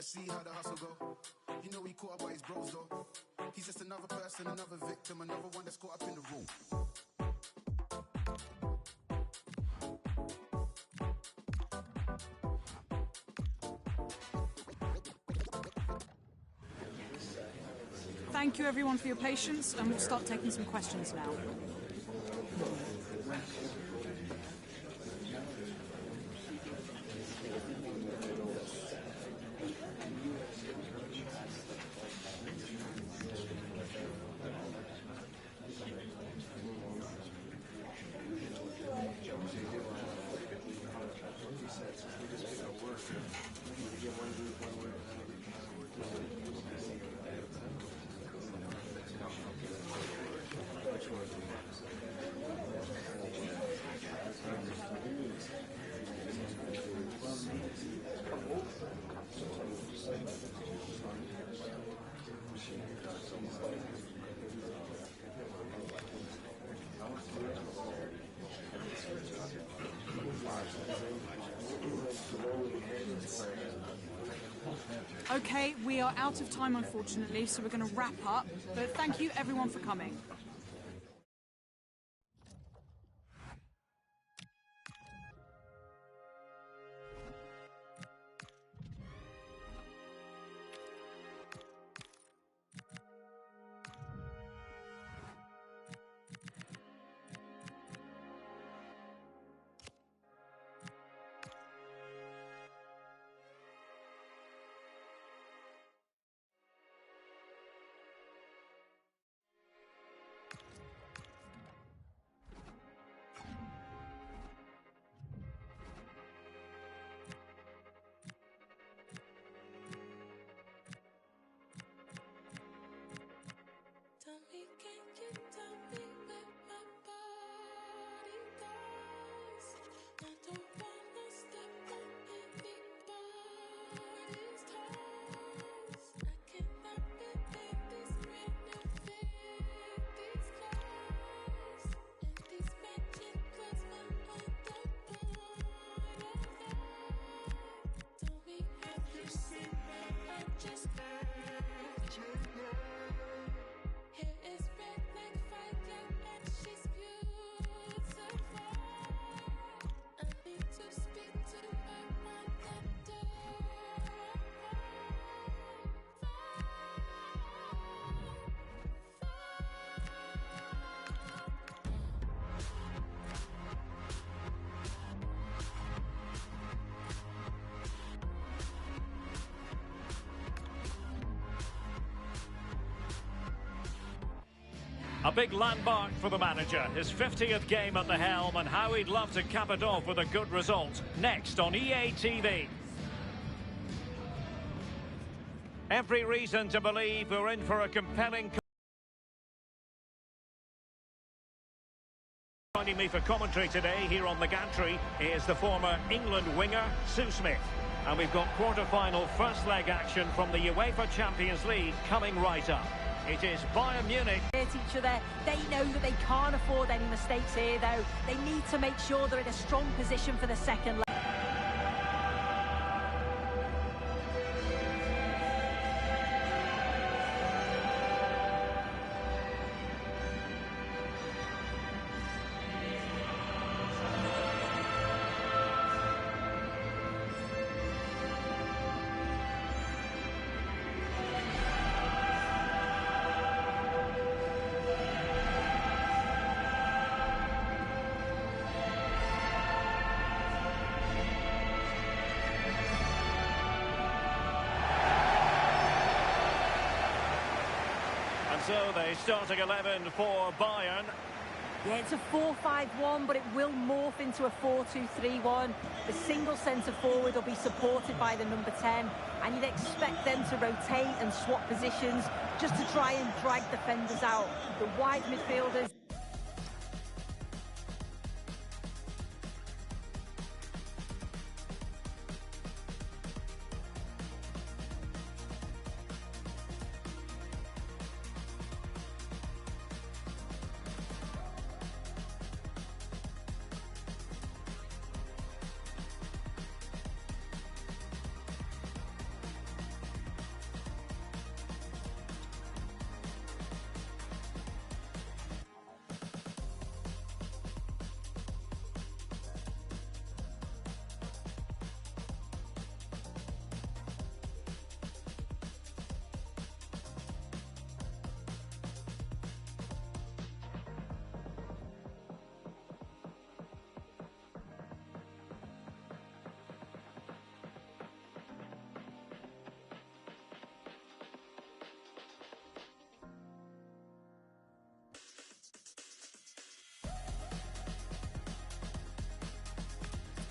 see how the hustle go. You know he caught up by his bros though. He's just another person, another victim, another one that's caught up in the room. Thank you everyone for your patience, and we'll start taking some questions now. Okay, we are out of time unfortunately, so we're going to wrap up, but thank you everyone for coming. A big landmark for the manager, his 50th game at the helm, and how he'd love to cap it off with a good result. Next on EA TV. Every reason to believe we're in for a compelling... Joining me for commentary today here on the gantry is the former England winger, Sue Smith. And we've got quarter-final first leg action from the UEFA Champions League coming right up. It is Bayern Munich. Each other. They know that they can't afford any mistakes here, though. They need to make sure they're in a strong position for the second leg. So the starting 11 for Bayern. Yeah, it's a 4-5-1, but it will morph into a 4-2-3-1. The single centre forward will be supported by the number 10, and you'd expect them to rotate and swap positions just to try and drag defenders out. The wide midfielders...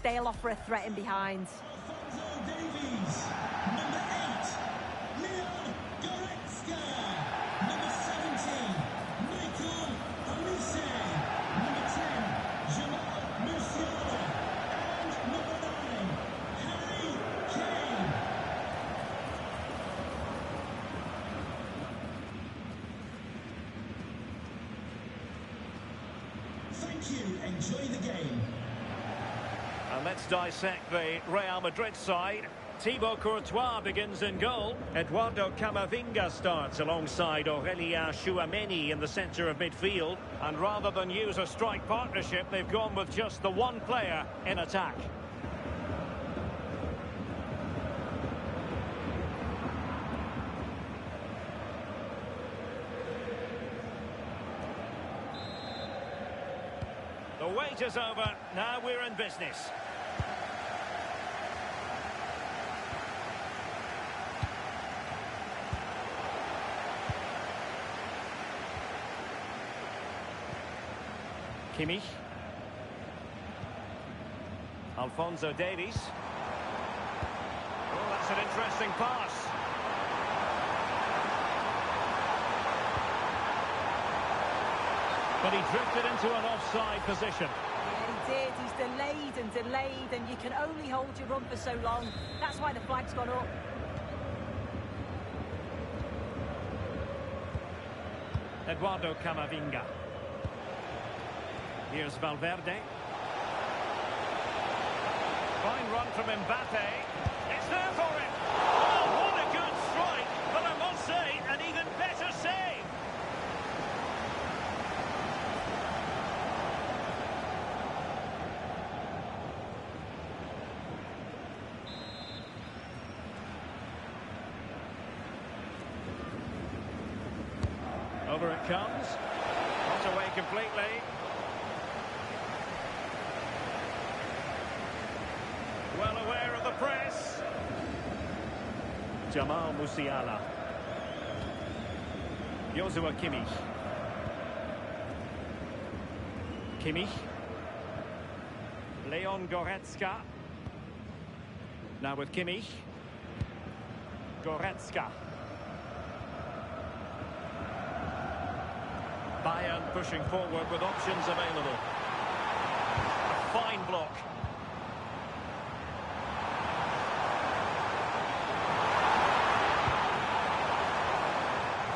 they'll offer a threat in behind. Enjoy the game. And let's dissect the Real Madrid side. Thibaut Courtois begins in goal. Eduardo Camavinga starts alongside Aurélien Tchouaméni in the centre of midfield. And rather than use a strike partnership, they've gone with just the one player in attack. The wait is over. Now we're in business. Kimmich. Alphonso Davies. Oh, that's an interesting pass. But he drifted into an offside position. Yeah, he did. He's delayed, and you can only hold your run for so long. That's why the flag's gone up. Eduardo Camavinga. Here's Valverde. Fine run from Mbappe. It's there for him. Oh, what a good strike. But I must say, an even better save. Over it comes. Not away completely. Well aware of the press. Jamal Musiala. Joshua Kimmich. Kimmich. Leon Goretzka. Now with Kimmich. Goretzka. Bayern pushing forward with options available. A fine block.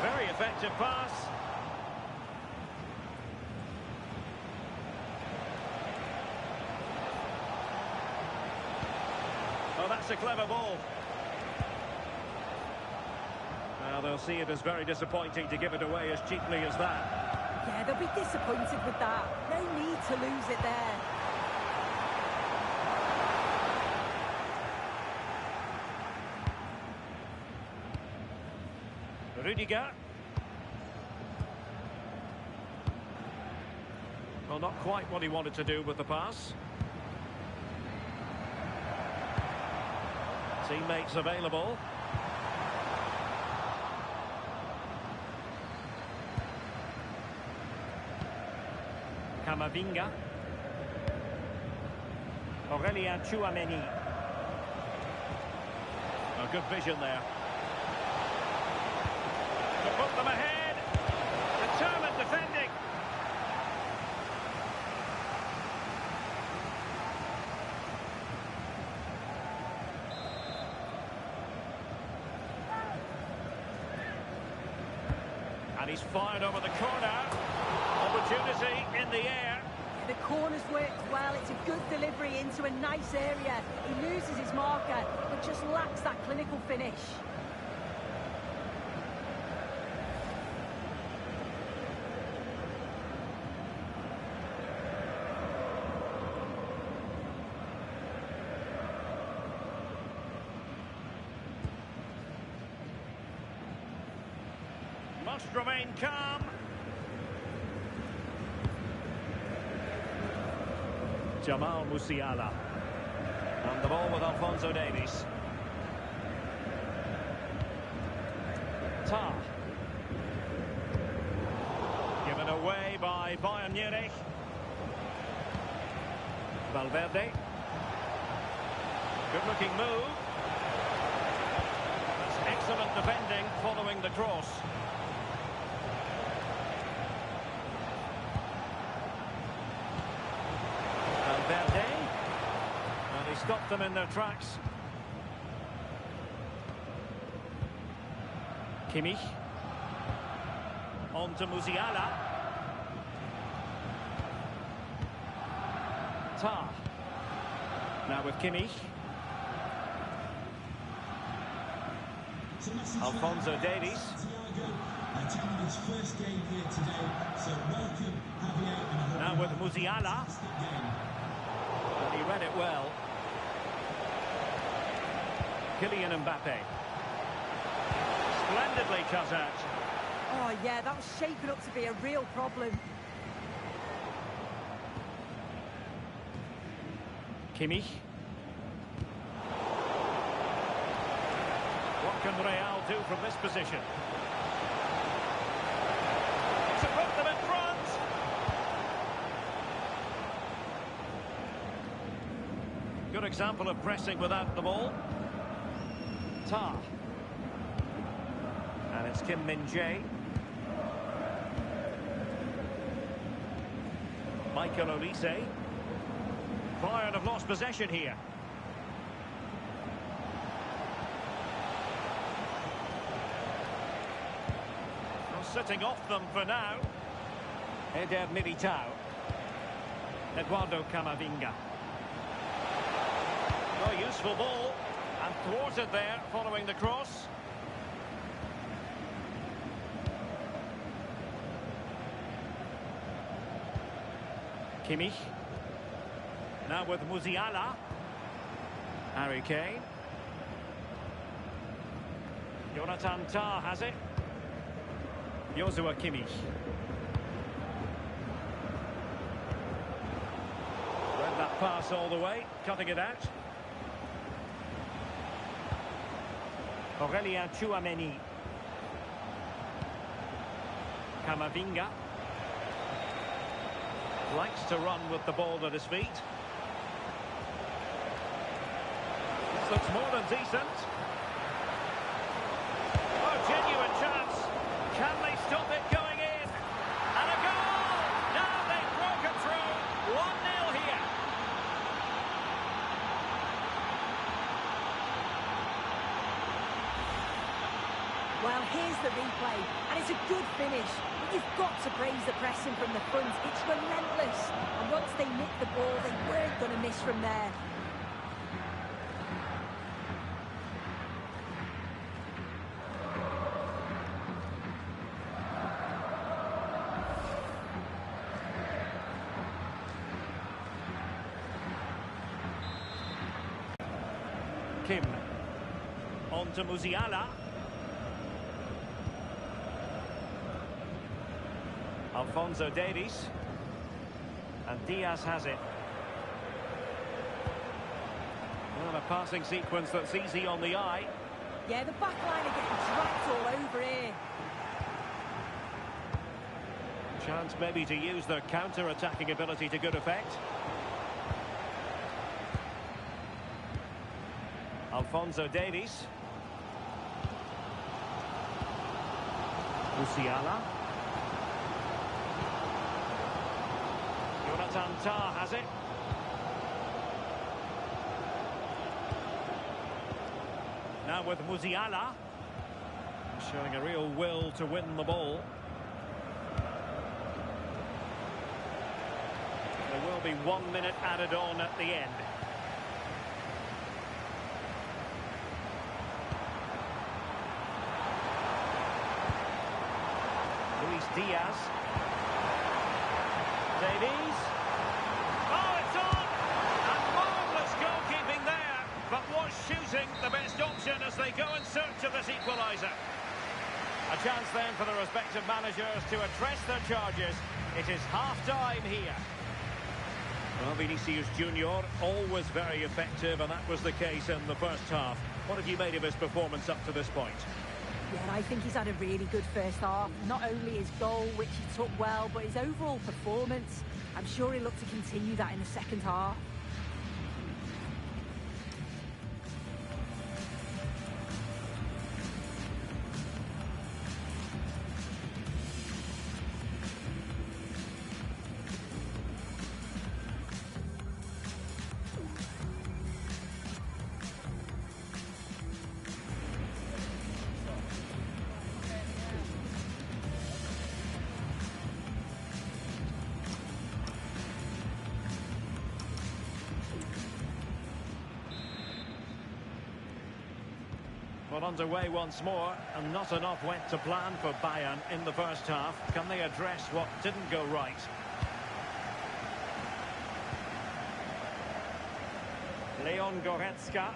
Very effective pass. Oh, that's a clever ball. Well, they'll see it as very disappointing to give it away as cheaply as that. Yeah, they'll be disappointed with that. No need to lose it there. Rudiger. Well, not quite what he wanted to do with the pass. Teammates available. Camavinga. Aurélien Tchouaméni. A good vision there. To put them ahead. Determined defending. And he's fired over the corner. Opportunity in the air. The corner's worked well. It's a good delivery into a nice area. He loses his marker, but just lacks that clinical finish. Must remain calm. Jamal Musiala. And the ball with Alphonso Davies. Tar. Given away by Bayern Munich. Valverde. Good-looking move. That's excellent defending following the cross. Valverde. And he stopped them in their tracks. Kimmich. On to Musiala. Tar. Now with Kimmich. Alphonso Davies. Now with Musiala. And he read it well. Kylian Mbappe. Splendidly cut out. Oh, yeah, that was shaping up to be a real problem. Kimmich. What can Real do from this position? To put them in front. Good example of pressing without the ball. Tar. And it's Kim Min-jae. Michael Olise. Bayern have lost possession here. Well, sitting off them for now. Eder Militao. Eduardo Camavinga. Oh, useful ball. And thwarted there following the cross. Kimmich. Now with Musiala. Harry Kane. Jonathan Tah has it. Joshua Kimmich. Read that pass all the way, cutting it out. Aurelien Tchouameni. Camavinga. Likes to run with the ball at his feet. This looks more than decent. Oh, genuine chance. Can they stop it going in? And a goal! Now they've broken through. 1-0 here. Well, here's the replay, and it's a good finish. But you've got to praise the pressing from the front. It's relentless. And once they nicked the ball, they weren't going to miss from there. Kim. On to Musiala. Alphonso Davies. And Diaz has it. Well, a passing sequence that's easy on the eye. Yeah, the back line are getting dragged all over here. Chance maybe to use their counter-attacking ability to good effect. Alphonso Davies. Musiala. Jonathan Tah has it. Now with Musiala. Showing a real will to win the ball. There will be 1 minute added on at the end. Luis Diaz. Davies. Oh, it's on! And marvellous goalkeeping there. But was shooting the best option as they go in search of this equaliser. A chance then for the respective managers to address their charges. It is half-time here. Well, Vinicius Junior, always very effective, and that was the case in the first half. What have you made of his performance up to this point? Yeah, I think he's had a really good first half. Not only his goal, which he took well, but his overall performance. I'm sure he'll look to continue that in the second half. Well, underway once more, and not enough went to plan for Bayern in the first half. Can they address what didn't go right? Leon Goretzka.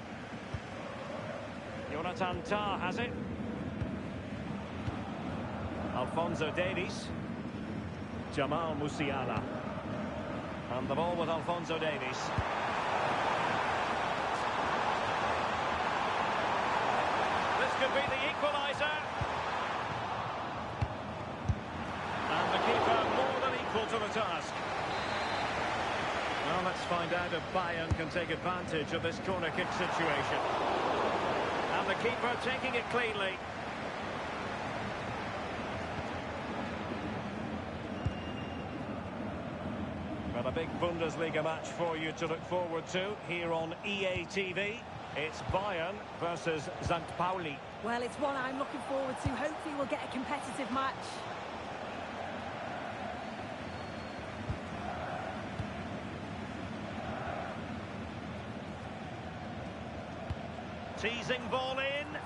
Jonathan Tah has it. Alphonso Davies. Jamal Musiala. And the ball with Alphonso Davies. This could be the equaliser. And the keeper more than equal to the task. Well, let's find out if Bayern can take advantage of this corner kick situation. And the keeper taking it cleanly. Well, a big Bundesliga match for you to look forward to here on EA TV. It's Bayern versus St. Pauli. Well, it's one I'm looking forward to. Hopefully we'll get a competitive match. Teasing ball in.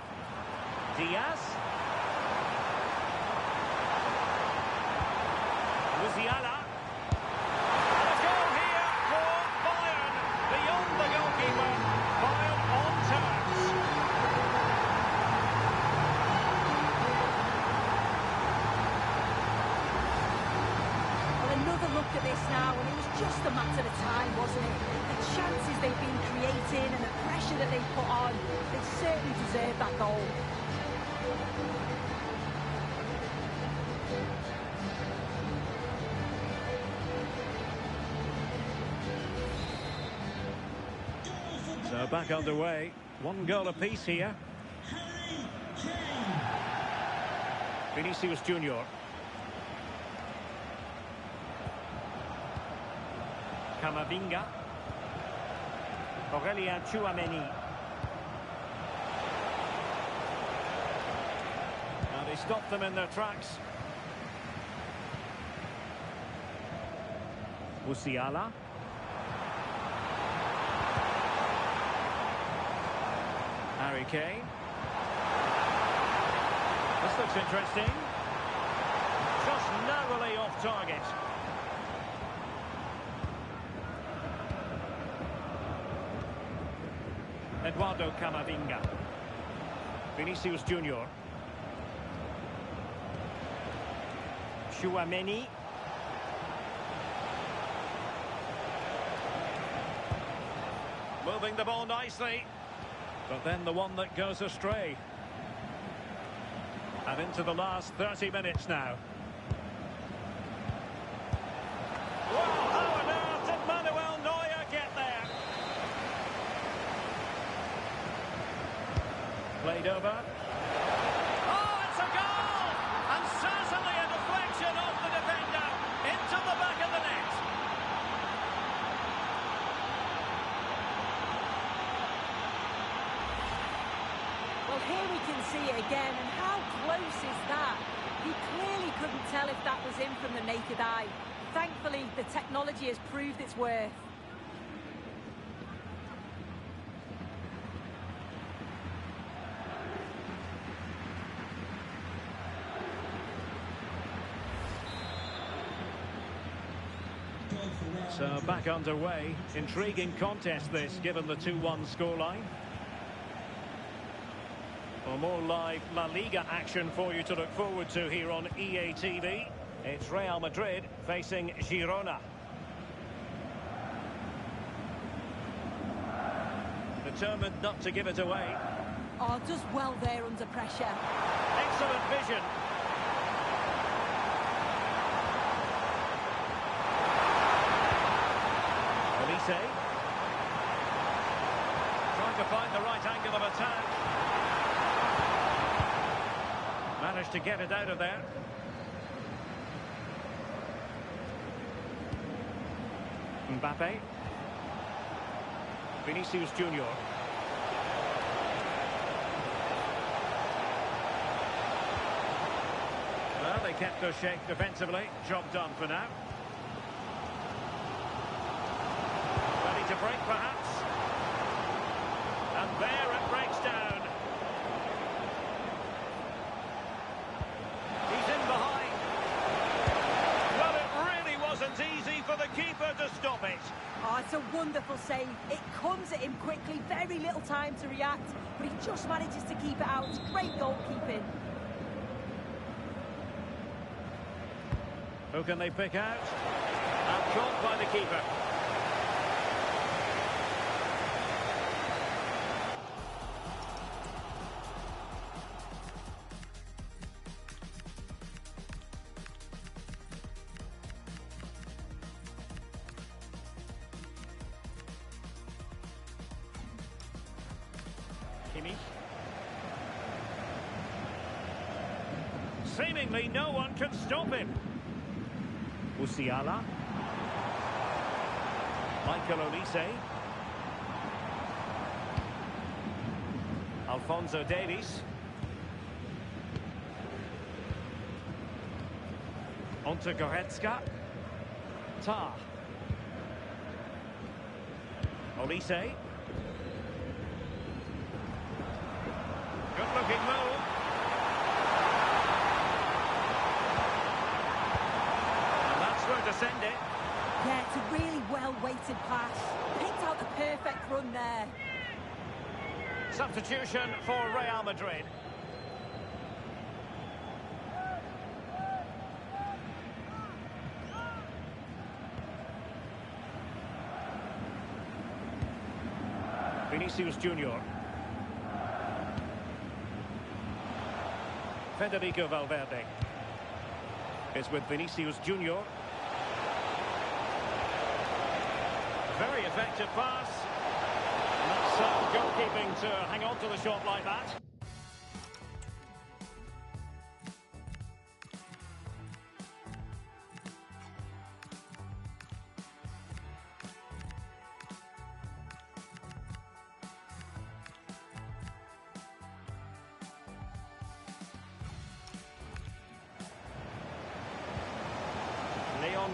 Diaz. Musiala. And a goal here for Bayern. Beyond the goalkeeper. Bayern on terms. Well, another look at this now, and it was just a matter of time, wasn't it? The chances they've been creating and the pressure that they've put on, they certainly deserve that goal. So back underway. One goal apiece here. Vinicius Junior. Camavinga. Aurelien Tchouameni. And he stopped them in their tracks. Musiala. Harry Kane. This looks interesting. Just narrowly off target. Eduardo Camavinga. Vinicius Junior. Tchouameni. Moving the ball nicely. But then the one that goes astray. And into the last 30 minutes now. Well, how on earth did Manuel Neuer get there? Played over. Oh, it's a goal! And certainly a deflection off the defender into the back of the net. Well, here we can see it again, and how close is that? He clearly couldn't tell if that was in from the naked eye. Thankfully, the technology has proved its worth. So back underway. Intriguing contest this, given the 2-1 scoreline. For more live La Liga action for you to look forward to here on EA TV, it's Real Madrid facing Girona. Determined not to give it away. Oh, does well there under pressure. Excellent vision. Olise. Trying to find the right angle of attack. Managed to get it out of there. Mbappe. Vinicius Junior. Well, they kept their shape defensively. Job done for now. Ready to break, perhaps. And there it breaks down. It's a wonderful save. It comes at him quickly, very little time to react, but he just manages to keep it out. It's great goalkeeping. Who can they pick out? And caught by the keeper. Seemingly no one can stop him. Musiala. Michael Olise. Alphonso Davies. Onto Goretzka. Tar. Olise. Good looking move. And that's where to send it. Yeah, it's a really well-weighted pass. Picked out the perfect run there. Substitution for Real Madrid. Vinicius Junior. Federico Valverde is with Vinicius Junior. Very effective pass. And that's sound goalkeeping to hang on to the shot like that.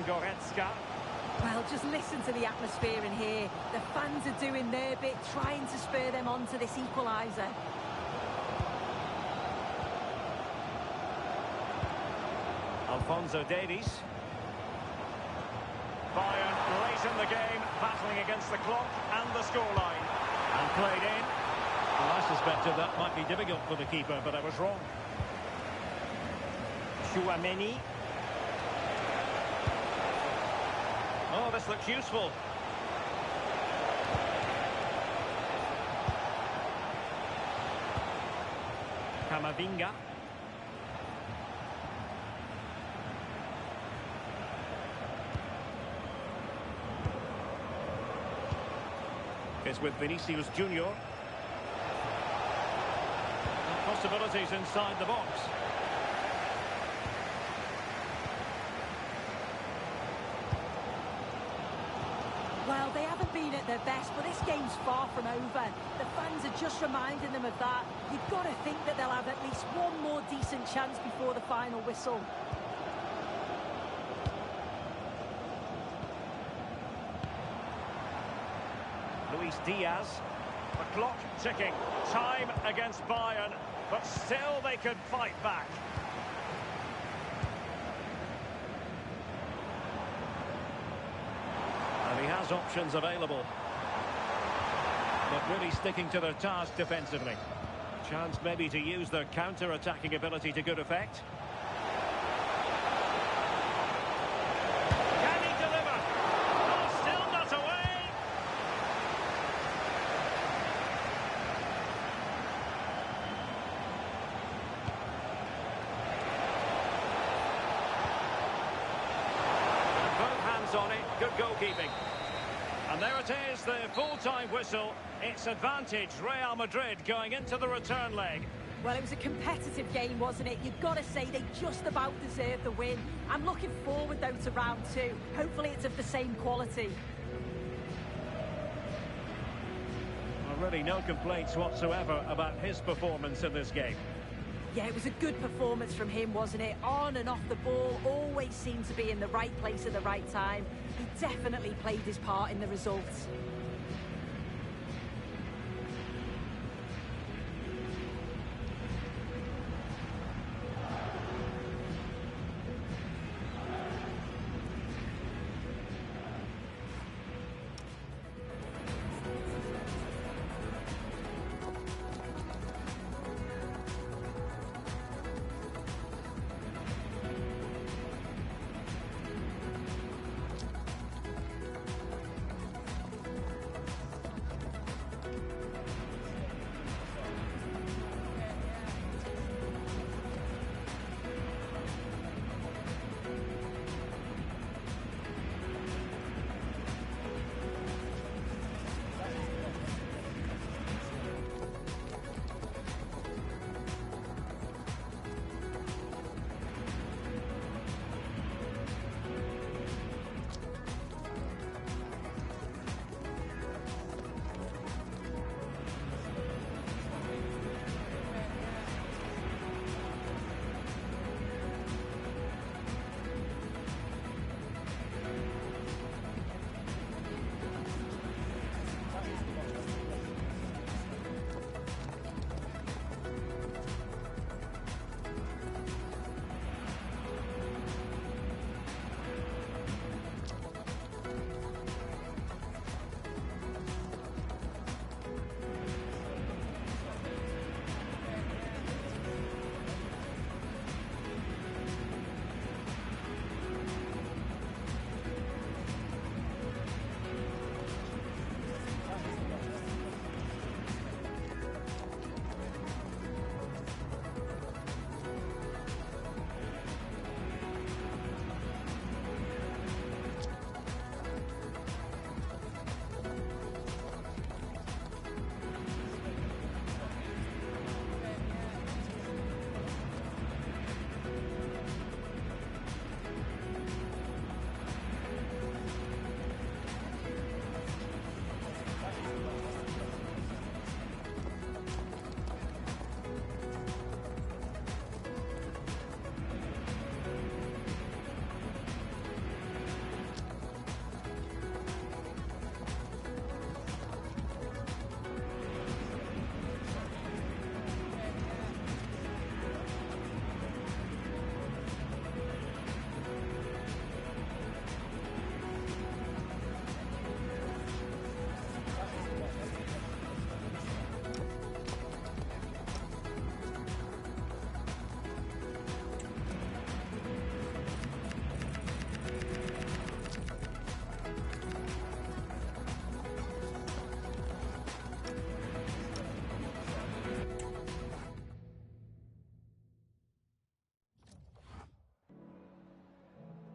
Goretzka. Well, just listen to the atmosphere in here. The fans are doing their bit, trying to spur them on to this equaliser. Alphonso Davies. Bayern late in the game, battling against the clock and the scoreline. And played in. Well, I suspected that might be difficult for the keeper, but I was wrong. Chouameni. Oh, this looks useful. Camavinga. Is with Vinicius Junior. And possibilities inside the box. Well, they haven't been at their best, but this game's far from over. The fans are just reminding them of that. You've got to think that they'll have at least one more decent chance before the final whistle. Luis Diaz. The clock ticking. Time against Bayern, but still they could fight back. He has options available, but really sticking to their task defensively. Chance maybe to use their counter-attacking ability to good effect. Can he deliver? Oh, still not away. And both hands on it, good goalkeeping. And there it is, the full-time whistle. It's advantage Real Madrid going into the return leg. Well, it was a competitive game, wasn't it? You've got to say they just about deserved the win. I'm looking forward, though, to round two. Hopefully it's of the same quality. Well, really no complaints whatsoever about his performance in this game. Yeah, it was a good performance from him, wasn't it? On and off the ball, always seemed to be in the right place at the right time. He definitely played his part in the results.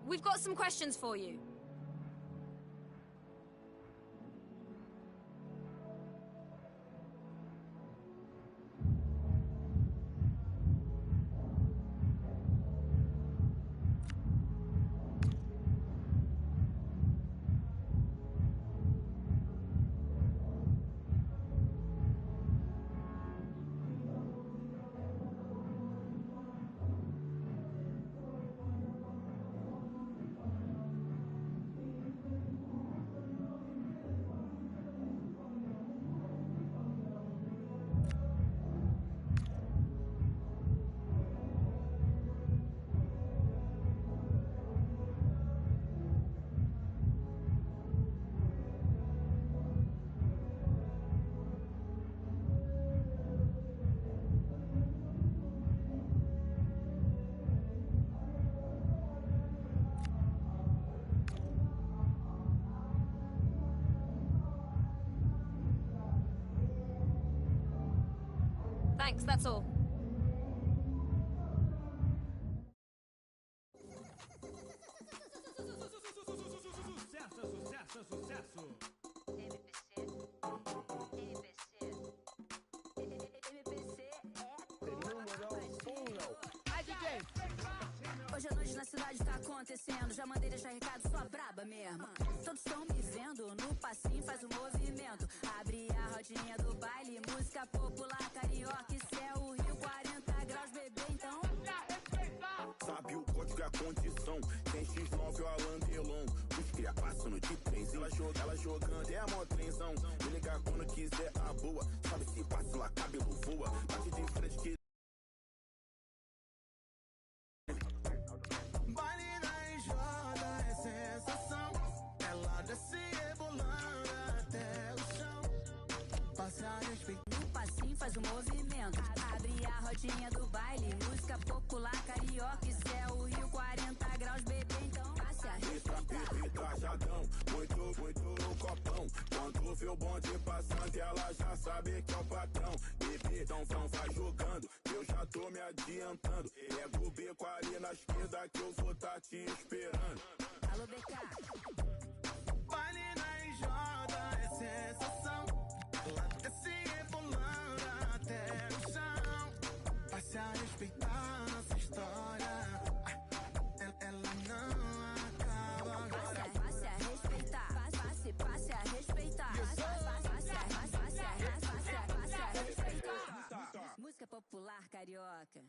we've got some questions for you. Thanks, that's all. Hoje à noite na cidade tá acontecendo. Já mandei deixar recado, sua braba mesmo. Todos estão me vendo, no passinho faz o movimento. Abre a rodinha do baile, música popular carioca. Isso é o Rio, 40 graus, bebê, então sabe o código é a condição. Tem X9 ou a Landelon. Os cria passando de trens, ela jogando, é a mó trenzão. Me ligar quando quiser a boa. Sabe se passa lá, cabelo voa. Bate de frente que faz o movimento. Abre a rodinha do baile, música popular carioca. Isso é o Rio, 40 graus, bebê, então passe a respeitar. Trajadão, muito no copão. Quando vê o bonde passando, ela já sabe que é o patrão. Bebê, então vai jogando, eu já tô me adiantando. Pega o beco ali na esquerda que eu vou tá te esperando. Alô, BK. Baile na enxada é sensação. Lá desce rebolando até o chão. Passe a respeitar nossa história. Ela não acaba agora. Passe a respeitar. Passe a respeitar. Passe a respeitar. Música popular carioca.